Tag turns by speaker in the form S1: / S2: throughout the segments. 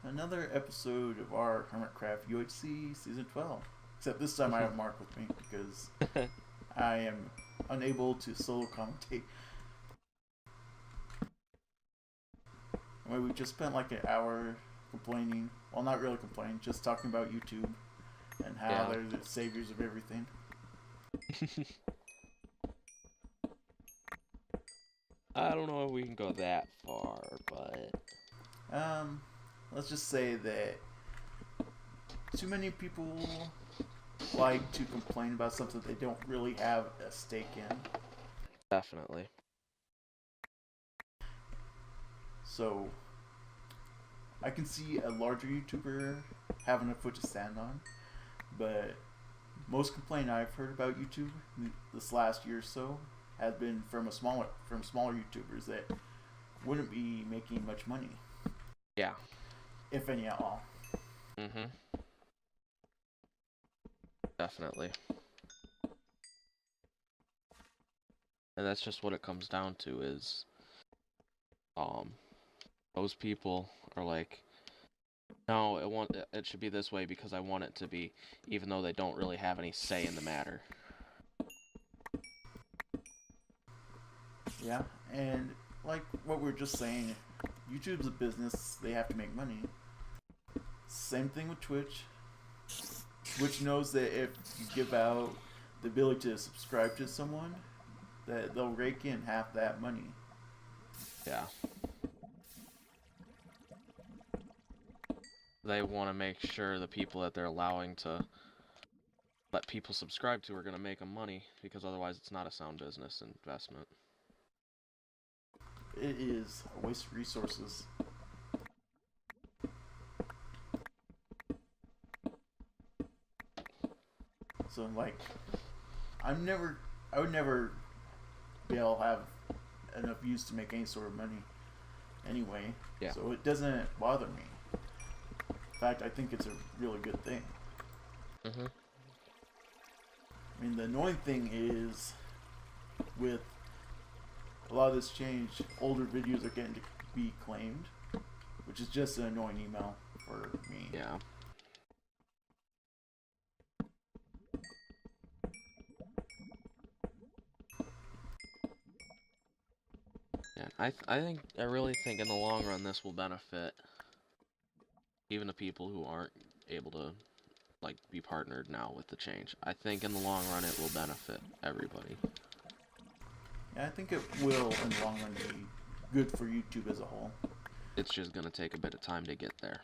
S1: another episode of our Hermitcraft UHC Season 12. Except this time I have Mark with me because I am unable to solo commentate. We just spent like an hour complaining. Well, not really complaining, just talking about YouTube and how they're the saviors of everything.
S2: I don't know if we can go that far, but...
S1: Let's just say that too many people like to complain about something they don't really have a stake in.
S2: Definitely.
S1: So, I can see a larger YouTuber having a foot to stand on, but most complaint I've heard about YouTube this last year or so has been from smaller YouTubers that wouldn't be making much money.
S2: Yeah.
S1: If any at all.
S2: Mm-hmm. Definitely. And that's just what it comes down to is, those people are like, no, it should be this way because I want it to be, even though they don't really have any say in the matter.
S1: Yeah, and like what we were just saying, YouTube's a business, they have to make money. Same thing with Twitch. Twitch knows that if you give out the ability to subscribe to someone, that they'll rake in half that money.
S2: Yeah. They want to make sure the people that they're allowing to let people subscribe to are going to make them money, because otherwise it's not a sound business investment.
S1: It is a waste of resources. So like, I would never be able to have enough views to make any sort of money anyway.
S2: Yeah.
S1: So it doesn't bother me. In fact, I think it's a really good thing.
S2: Mm-hmm.
S1: I mean, the annoying thing is, with a lot of this change, older videos are getting to be claimed, which is just an annoying email for me.
S2: Yeah. Yeah, I really think in the long run this will benefit even the people who aren't able to, like, be partnered now with the change. I think in the long run it will benefit everybody.
S1: Yeah, I think it will in the long run be good for YouTube as a whole.
S2: It's just gonna take a bit of time to get there.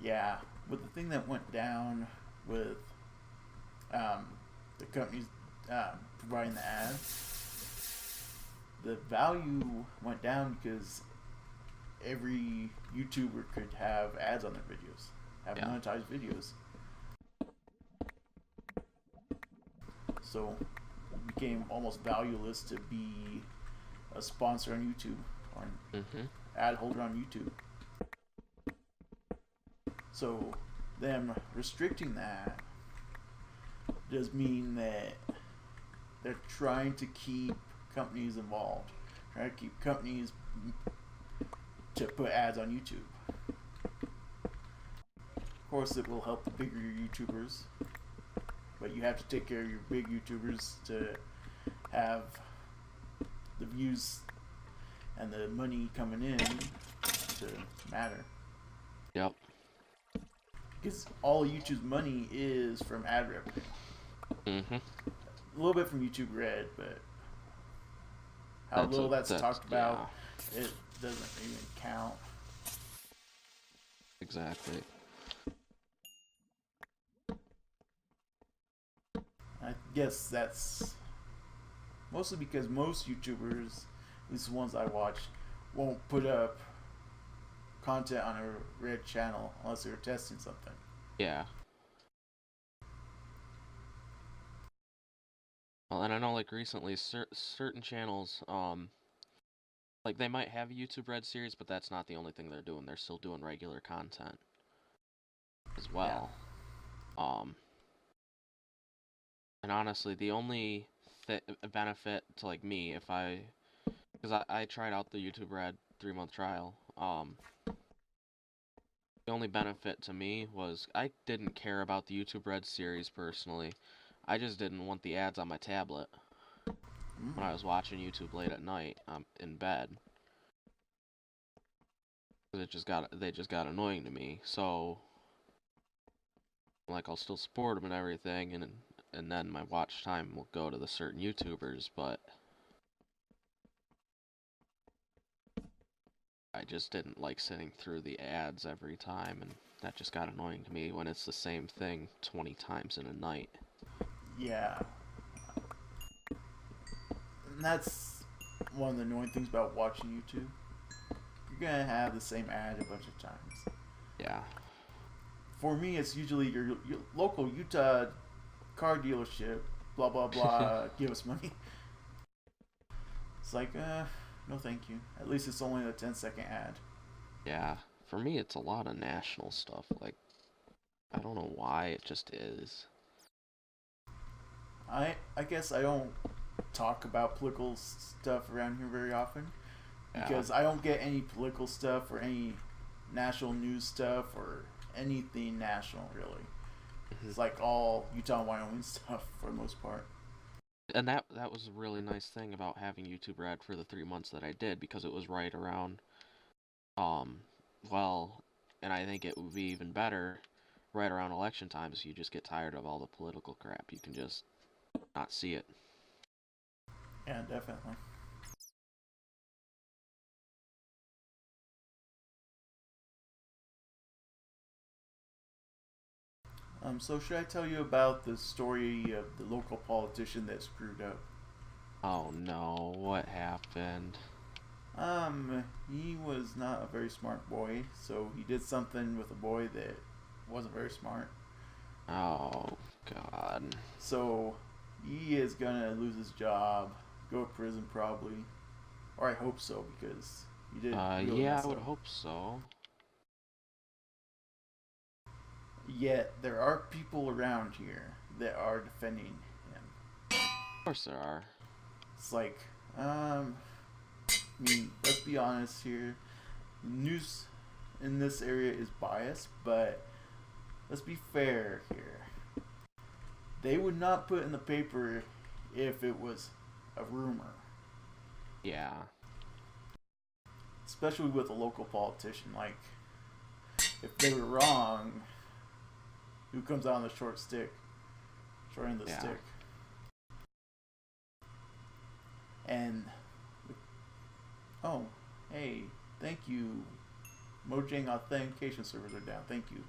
S1: Yeah, with the thing that went down with the companies providing the ads, the value went down because every YouTuber could have ads on their videos, have monetized videos. So it became almost valueless to be a sponsor on YouTube or an ad holder on YouTube. So them restricting that does mean that they're trying to keep companies involved, trying to keep companies to put ads on YouTube. Of course, it will help the bigger YouTubers, but you have to take care of your big YouTubers to have the views and the money coming in to matter.
S2: Yep.
S1: Because all YouTube's money is from ad revenue.
S2: Mm-hmm.
S1: A little bit from YouTube Red, but how little that's talked about, it doesn't even count.
S2: Exactly.
S1: I guess that's mostly because most YouTubers, at least the ones I watch, won't put up content on a Red channel unless they're testing something.
S2: Yeah. Well, and I know, like, recently, certain channels, like, they might have a YouTube Red series, but that's not the only thing they're doing. They're still doing regular content as well. Yeah. And honestly, the only benefit to, like, me, because I tried out the YouTube Red 3-month trial, The only benefit to me was I didn't care about the YouTube Red series personally. I just didn't want the ads on my tablet
S1: Mm.
S2: when I was watching YouTube late at night in bed. They just got annoying to me. So like I'll still support them and everything, and then my watch time will go to the certain YouTubers, but I just didn't like sitting through the ads every time, and that just got annoying to me when it's the same thing 20 times in a night.
S1: Yeah, and that's one of the annoying things about watching YouTube. You're gonna have the same ad a bunch of times.
S2: Yeah.
S1: For me, it's usually your local Utah car dealership. Blah blah blah. Give us money. It's like, no, thank you. At least it's only a 10-second ad.
S2: Yeah. For me, it's a lot of national stuff. Like, I don't know why, it just is.
S1: I guess I don't talk about political stuff around here very often because I don't get any political stuff or any national news stuff or anything national really. It's like all Utah and Wyoming stuff for the most part.
S2: And that was a really nice thing about having YouTube Red for the 3 months that I did, because it was right around, um, well, and I think it would be even better right around election time, so you just get tired of all the political crap. You can just not see it.
S1: Yeah, definitely. So should I tell you about the story of the local politician that screwed up?
S2: Oh no, what happened?
S1: He was not a very smart boy, so he did something with a boy that wasn't very smart.
S2: Oh god.
S1: So he is gonna lose his job, go to prison probably, or I hope so because he did really
S2: Yeah,
S1: mess
S2: I would
S1: up.
S2: hope so.
S1: Yet there are people around here that are defending him.
S2: Of course there are.
S1: It's like, I mean, let's be honest here. The news in this area is biased, but let's be fair here. They would not put in the paper if it was a rumor,
S2: Yeah.
S1: especially with a local politician. Like, if they were wrong, who comes out on the short end of the stick? And oh, hey, thank you. Mojang authentication servers are down. Thank you.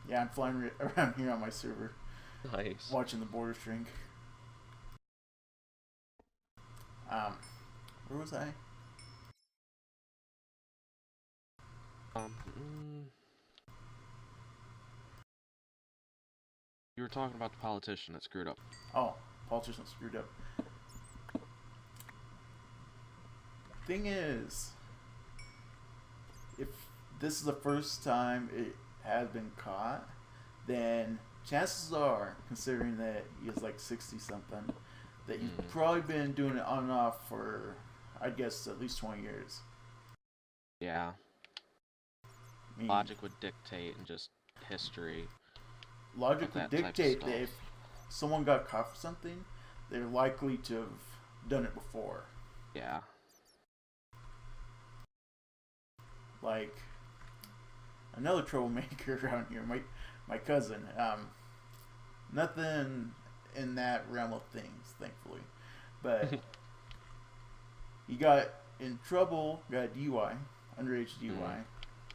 S1: Yeah, I'm flying around here on my server,
S2: Nice.
S1: watching the border shrink. Where was I?
S2: You were talking about the politician that screwed up.
S1: Oh, politician screwed up. Thing is, if this is the first time it has been caught, then chances are, considering that he is like 60 something, that he's probably been doing it on and off for, I guess, at least 20 years.
S2: Yeah.
S1: I mean,
S2: Logic would dictate, and just history.
S1: Logic would dictate that if someone got caught for something, they're likely to have done it before.
S2: Yeah.
S1: Like, another troublemaker around here, my cousin. Nothing in that realm of things, thankfully. But he got in trouble, got a DUI, underage DUI,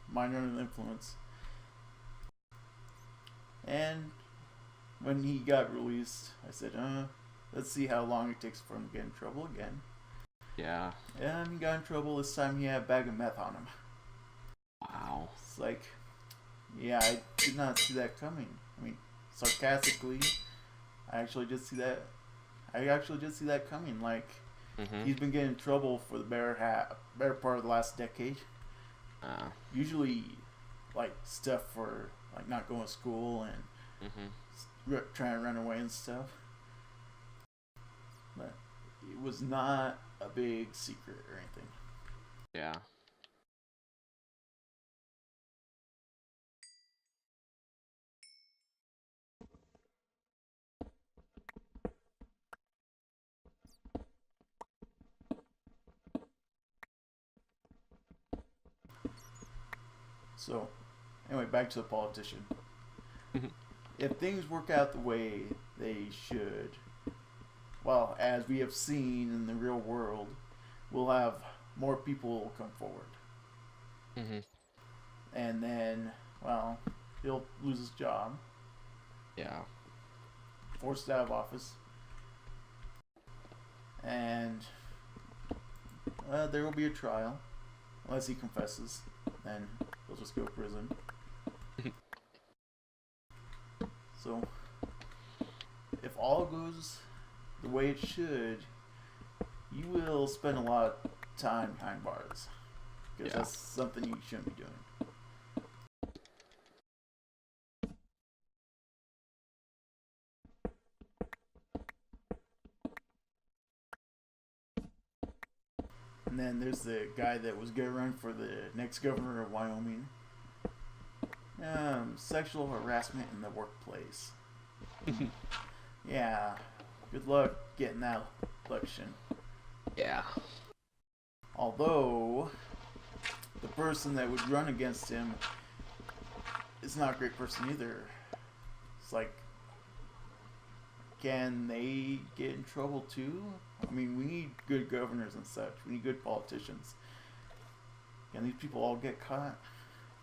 S1: minor influence. And when he got released, I said, let's see how long it takes for him to get in trouble again.
S2: Yeah.
S1: And he got in trouble. This time he had a bag of meth on him.
S2: Wow.
S1: It's like, yeah, I did not see that coming. I mean, sarcastically, I actually did see that. I actually did see that coming. Like, he's been getting in trouble for the better part of the last decade. Usually, like, stuff for like not going to school and trying to run away and stuff. But it was not a big secret or anything.
S2: Yeah.
S1: So, anyway, back to the politician.
S2: Mhm.
S1: If things work out the way they should, well, as we have seen in the real world, we'll have more people come forward.
S2: Mhm.
S1: And then, well, he'll lose his job,
S2: Yeah.
S1: forced out of office, and there will be a trial, unless he confesses. Then he'll just go to prison. So, if all goes the way it should, you will spend a lot of time behind bars. Because that's something you shouldn't be doing. And then there's the guy that was going to run for the next governor of Wyoming. Sexual harassment in the workplace. Yeah, good luck getting that election.
S2: Yeah.
S1: Although, the person that would run against him is not a great person either. It's like, can they get in trouble too? I mean, we need good governors and such. We need good politicians. Can these people all get caught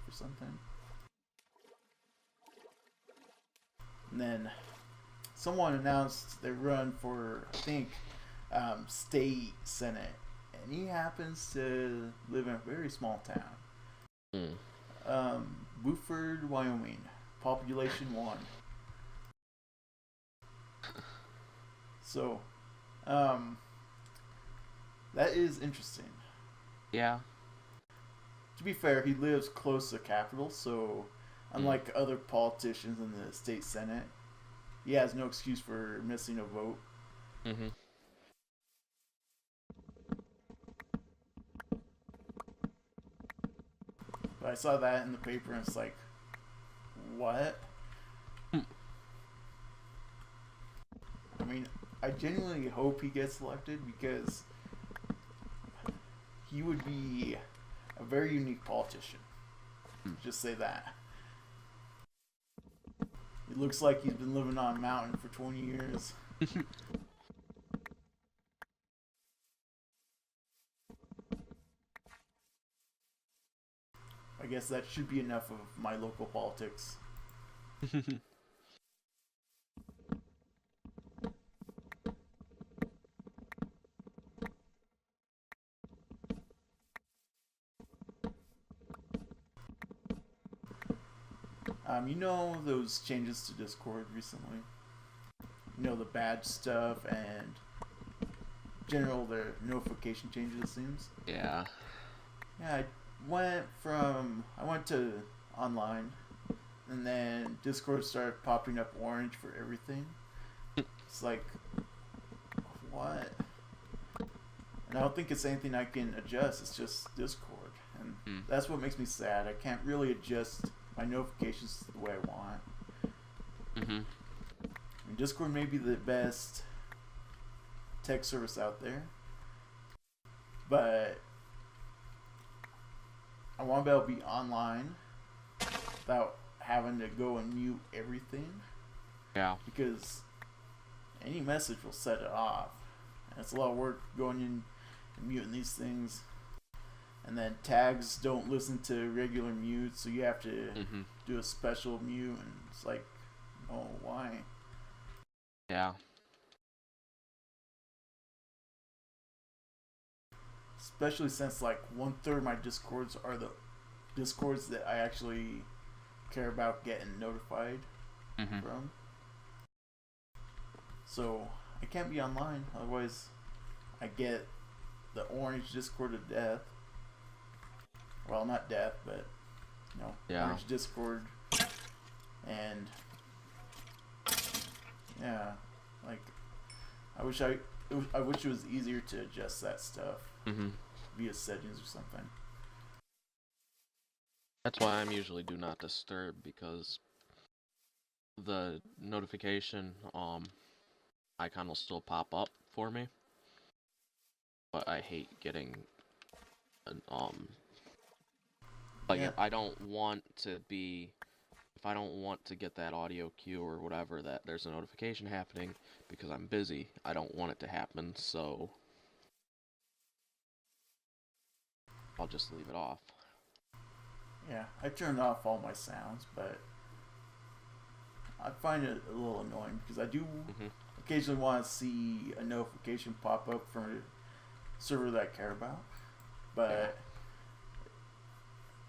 S1: for something? And then someone announced they run for, I think, state senate. And he happens to live in a very small town. Buford, Wyoming. Population 1. So, that is interesting.
S2: Yeah.
S1: To be fair, he lives close to the capital, so unlike other politicians in the state senate, he has no excuse for missing a vote.
S2: Mhm.
S1: But I saw that in the paper and it's like, what? I mean, I genuinely hope he gets elected because he would be a very unique politician. Just say that. It looks like he's been living on a mountain for 20 years. I guess that should be enough of my local politics. You know those changes to Discord recently? You know, the badge stuff and general their notification changes, it seems?
S2: Yeah.
S1: Yeah, I went to online, and then Discord started popping up orange for everything. It's like, what? And I don't think it's anything I can adjust, it's just Discord. And that's what makes me sad. I can't really adjust my notifications the way I want. I mean, Discord may be the best tech service out there, but I want to be able to be online without having to go and mute everything.
S2: Yeah.
S1: Because any message will set it off. And it's a lot of work going in and muting these things. And then tags don't listen to regular mute, so you have to do a special mute. And it's like, oh, why?
S2: Yeah.
S1: Especially since like 1/3 of my Discords are the Discords that I actually care about getting notified from. So I can't be online, otherwise I get the orange Discord of death. Well, not death, but you know, orange Discord. And yeah, like I wish it was easier to adjust that stuff via settings or something.
S2: That's why I'm usually do not disturb, because the notification icon will still pop up for me. But I hate getting an Like,
S1: Yeah.
S2: if I don't want to be, if I don't want to get that audio cue or whatever, that there's a notification happening because I'm busy, I don't want it to happen, so I'll just leave it off.
S1: Yeah, I turned off all my sounds, but I find it a little annoying because I do occasionally want to see a notification pop up from a server that I care about, but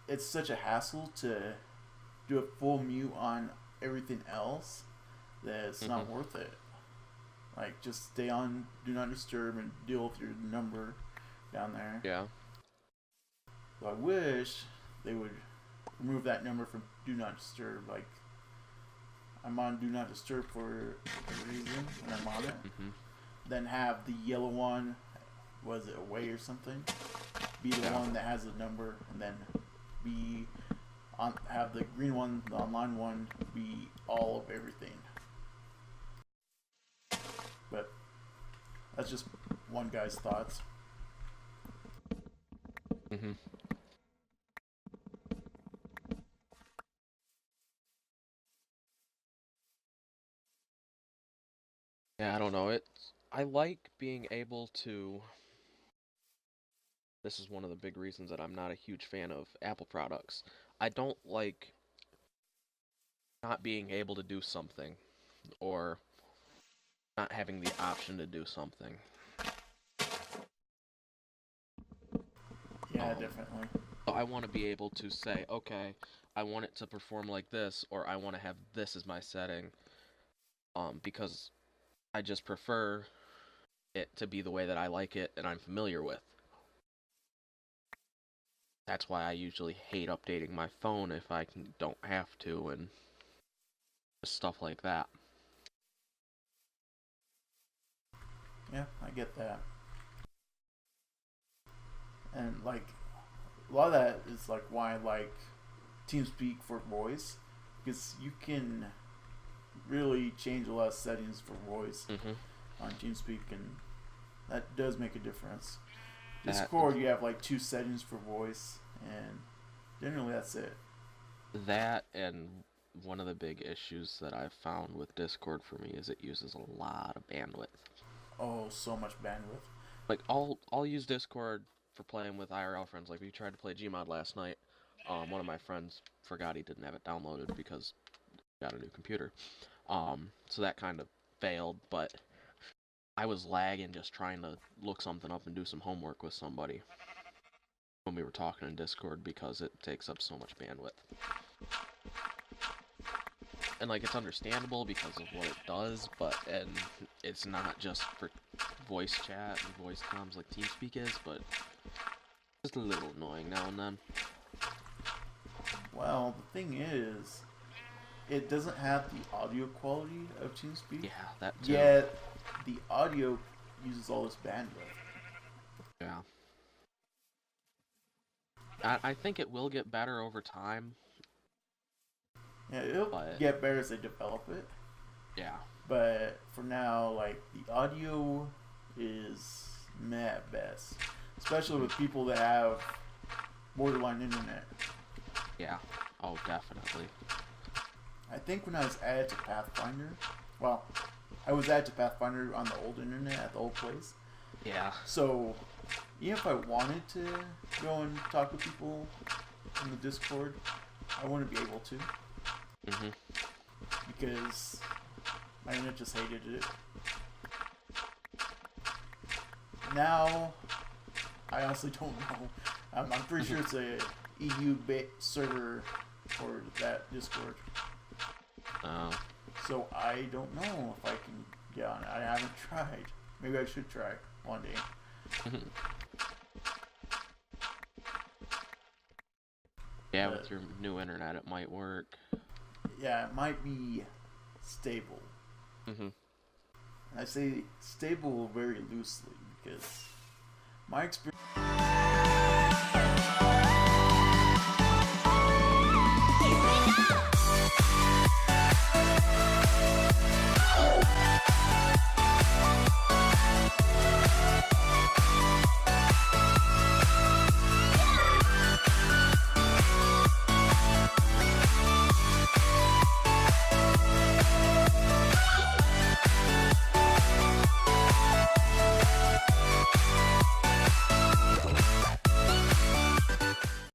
S1: it's such a hassle to do a full mute on everything else that it's not worth it. Like, just stay on Do Not Disturb and deal with your number down there.
S2: Yeah.
S1: So I wish they would remove that number from Do Not Disturb. Like, I'm on Do Not Disturb for a reason when I'm on it. Then have the yellow one, was it away or something, be the one that has the number, and then be on, have the green one, the online one, be all of everything. But that's just one guy's thoughts.
S2: Yeah, I don't know. I like being able to. This is one of the big reasons that I'm not a huge fan of Apple products. I don't like not being able to do something, or not having the option to do something.
S1: Yeah, definitely.
S2: So I want to be able to say, okay, I want it to perform like this, or I want to have this as my setting, because I just prefer it to be the way that I like it and I'm familiar with. That's why I usually hate updating my phone if I don't have to, and just stuff like that.
S1: Yeah, I get that. And like a lot of that is like why I like TeamSpeak for voice, because you can really change a lot of settings for voice on TeamSpeak, and that does make a difference. Discord, you have like 2 settings for voice, and generally that's it.
S2: That, and one of the big issues that I've found with Discord for me is it uses a lot of bandwidth.
S1: Oh, so much bandwidth.
S2: Like, I'll use Discord for playing with IRL friends. Like, we tried to play Gmod last night. One of my friends forgot he didn't have it downloaded because he got a new computer. So that kind of failed, but I was lagging just trying to look something up and do some homework with somebody when we were talking in Discord because it takes up so much bandwidth. And, like, it's understandable because of what it does, and it's not just for voice chat and voice comms like TeamSpeak is, but just a little annoying now and then.
S1: Well, the thing is, it doesn't have the audio quality of TeamSpeak.
S2: Yeah, that too.
S1: Yet, the audio uses all this bandwidth.
S2: Yeah. I think it will get better over time.
S1: Yeah, it'll get better as they develop it.
S2: Yeah.
S1: But for now, like, the audio is meh at best. Especially with people that have borderline internet.
S2: Yeah. Oh, definitely.
S1: I think when I was added to Pathfinder, well, I was added to Pathfinder on the old internet at the old place.
S2: Yeah.
S1: So, even if I wanted to go and talk to people in the Discord, I wouldn't be able to. Because my internet just hated it. Now, I honestly don't know. I'm pretty sure it's a EU-based server for that Discord. So I don't know if I can get on it. I haven't tried. Maybe I should try one day.
S2: Yeah, with your new internet, it might work.
S1: Yeah, it might be stable. And I say stable very loosely because my experience.